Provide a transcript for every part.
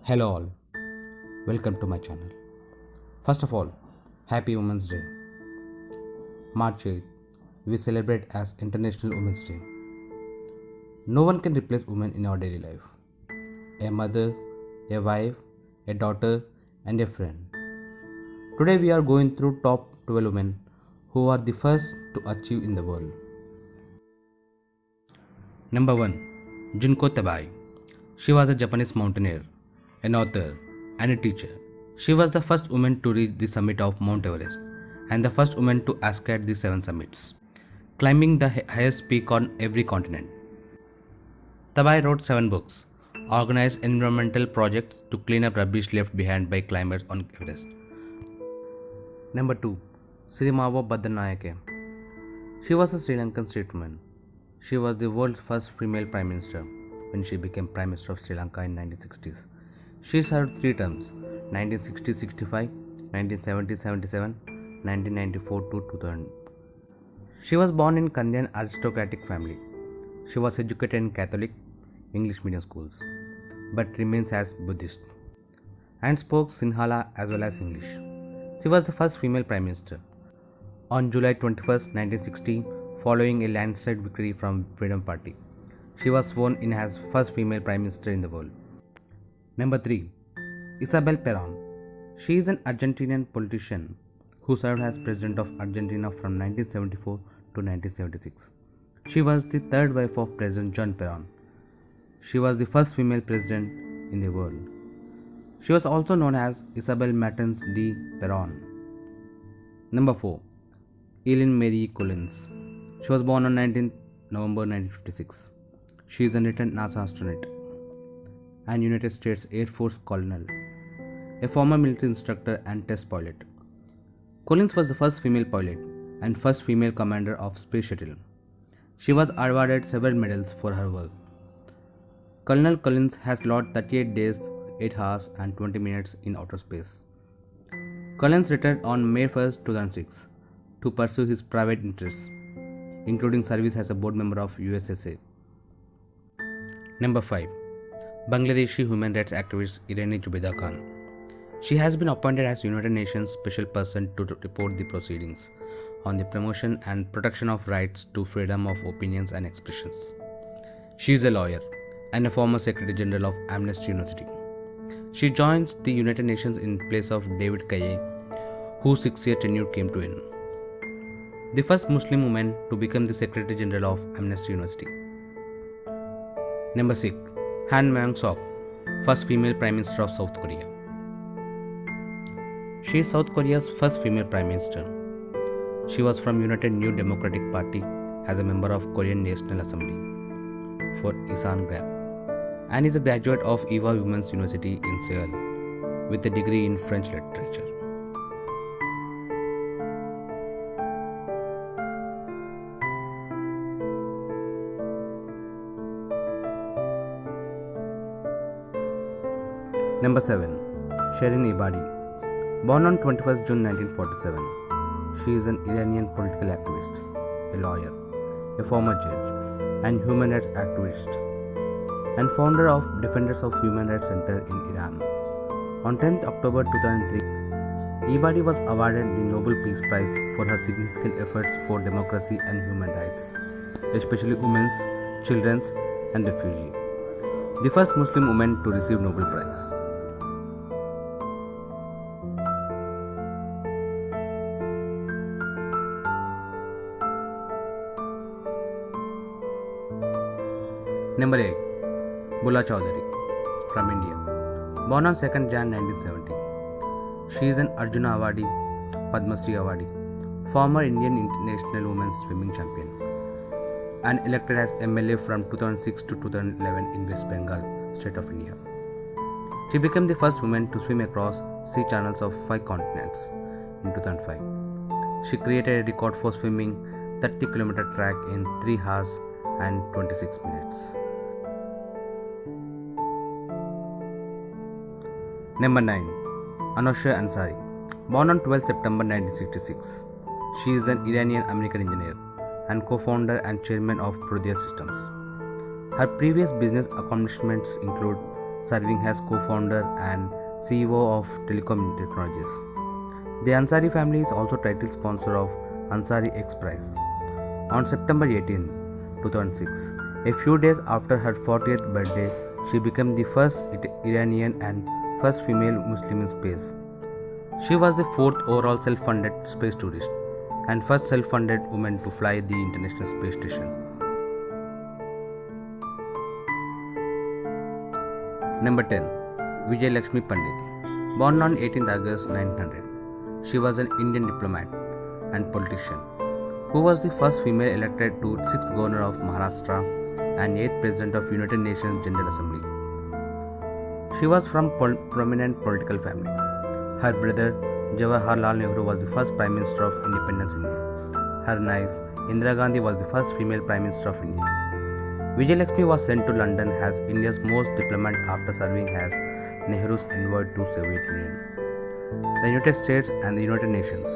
Hello all, welcome to my channel. First of all, Happy Women's Day. March 8th, we celebrate as International Women's Day. No one can replace women in our daily life. A mother, a wife, a daughter, and a friend. Today we are going through top 12 women who are the first to achieve in the world. Number 1. Junko Tabai. She was a Japanese mountaineer, an author, and a teacher. She was the first woman to reach the summit of Mount Everest and the first woman to escalate the 7 summits, climbing the highest peak on every continent. Tabai wrote 7 books, organized environmental projects to clean up rubbish left behind by climbers on Everest. Number 2. Sirimavo Baddanayake. She was a Sri Lankan stateswoman. She was the world's first female prime minister when she became Prime Minister of Sri Lanka in 1960s. She served 3 terms, 1960-65, 1970-77, 1994-2000. She was born in Kandyan aristocratic family. She was educated in Catholic English medium schools, but remains as Buddhist, and spoke Sinhala as well as English. She was the first female Prime Minister. On July 21st, 1960, following a landslide victory from Freedom Party, she was sworn in as first female Prime Minister in the world. Number 3. Isabel Perón. She is an Argentinian politician who served as President of Argentina from 1974 to 1976. She was the third wife of President John Perón. She was the first female president in the world. She was also known as Isabel Martins de Perón. Number 4. Ellen Marie Collins. She was born on 19th November 1956. She is a retired NASA astronaut and United States Air Force colonel, a former military instructor and test pilot. Collins was the first female pilot and first female commander of Space Shuttle. She was awarded several medals for her work. Colonel Collins has logged 38 days, 8 hours and 20 minutes in outer space. Collins retired on May 1st, 2006 to pursue his private interests, including service as a board member of USSA. Number 5. Bangladeshi human rights activist Irani Zubeda Khan. She has been appointed as United Nations Special Person to report the proceedings on the promotion and protection of rights to freedom of opinions and expressions. She is a lawyer and a former Secretary General of Amnesty University. She joins the United Nations in place of David Kaye, whose 6-year tenure came to end. The first Muslim woman to become the Secretary General of Amnesty University. Number 6. Han Myung-sok, first female Prime Minister of South Korea. She is South Korea's first female Prime Minister. She was from United New Democratic Party as a member of Korean National Assembly for Isan Grab and is a graduate of Eva Women's University in Seoul with a degree in French literature. Number 7. Shirin Ebadi. Born on 21st June 1947, she is an Iranian political activist, a lawyer, a former judge, and human rights activist, and founder of Defenders of Human Rights Center in Iran. On 10th October 2003, Ebadi was awarded the Nobel Peace Prize for her significant efforts for democracy and human rights, especially women's, children's, and refugees. The first Muslim woman to receive Nobel Prize. Number 8. Bula Chowdhury from India. Born on 2nd Jan 1970. She is an Arjuna Awardee, Padma Shri Awardee, former Indian International Women's Swimming Champion, and elected as MLA from 2006 to 2011 in West Bengal, State of India. She became the first woman to swim across sea channels of 5 continents in 2005. She created a record for swimming 30-kilometer track in 3 hours and 26 minutes. Number 9. Anousheh Ansari. Born on 12 September 1966. She is an Iranian-American engineer and co-founder and chairman of Prodea Systems. Her previous business accomplishments include serving as co-founder and CEO of Telecom Technologies. The Ansari family is also title sponsor of Ansari Express. On September 18, 2006, a few days after her 40th birthday, she became the first Iranian and first female Muslim in space. She was the fourth overall self-funded space tourist and first self-funded woman to fly the International Space Station. Number 10. Vijay Lakshmi Pandit. Born on 18th August 1900, she was an Indian diplomat and politician who was the first female elected to 6th governor of Maharashtra and 8th president of United Nations General Assembly. She was from prominent political family. Her brother Jawaharlal Nehru was the first Prime Minister of Independence India. Her niece Indira Gandhi was the first female Prime Minister of India. Vijay Lakshmi was sent to London as India's most diplomat after serving as Nehru's envoy to Soviet Union, the United States and the United Nations.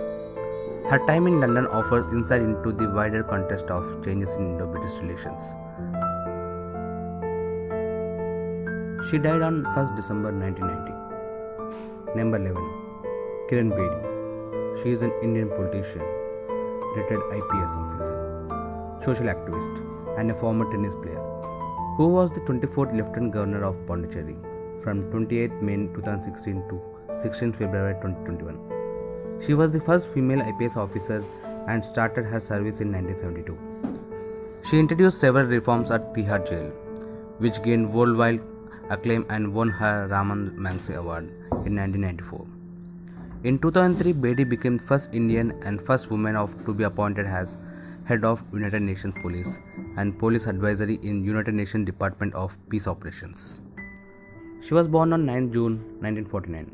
Her time in London offers insight into the wider context of changes in Indo-British relations. She died on 1st December 1990. Number 11. Kiran Bedi. She is an Indian politician, retired IPS officer, social activist, and a former tennis player, who was the 24th Lieutenant Governor of Pondicherry from 28 May 2016 to 16 February 2021. She was the first female IPS officer and started her service in 1972. She introduced several reforms at Tihar Jail, which gained worldwide acclaim and won her Raman Magsaysay Award in 1994. In 2003, Bedi became first Indian and first woman to be appointed as head of United Nations Police and Police Advisory in United Nations Department of Peace Operations. She was born on 9 June 1949.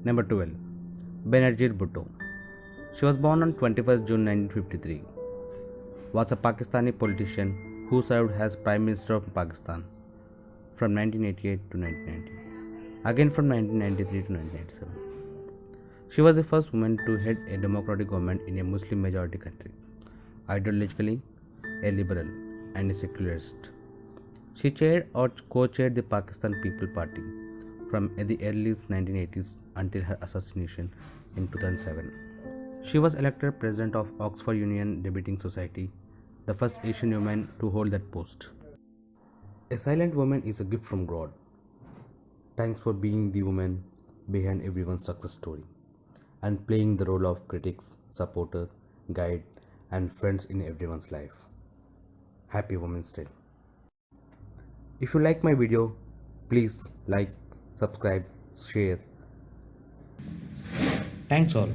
Number 12. Benazir Bhutto. She was born on 21st June 1953. Was a Pakistani politician who served as Prime Minister of Pakistan from 1988 to 1990, again from 1993 to 1997. She was the first woman to head a democratic government in a Muslim majority country, ideologically a liberal and a secularist. She chaired or co-chaired the Pakistan People Party from the early 1980s until her assassination in 2007. She was elected president of Oxford Union Debating Society, the first Asian woman to hold that post. A silent woman is a gift from God. Thanks for being the woman behind everyone's success story and playing the role of critics, supporter, guide, and friends in everyone's life. Happy Women's Day. If you like my video, please like, subscribe, share. Thanks all.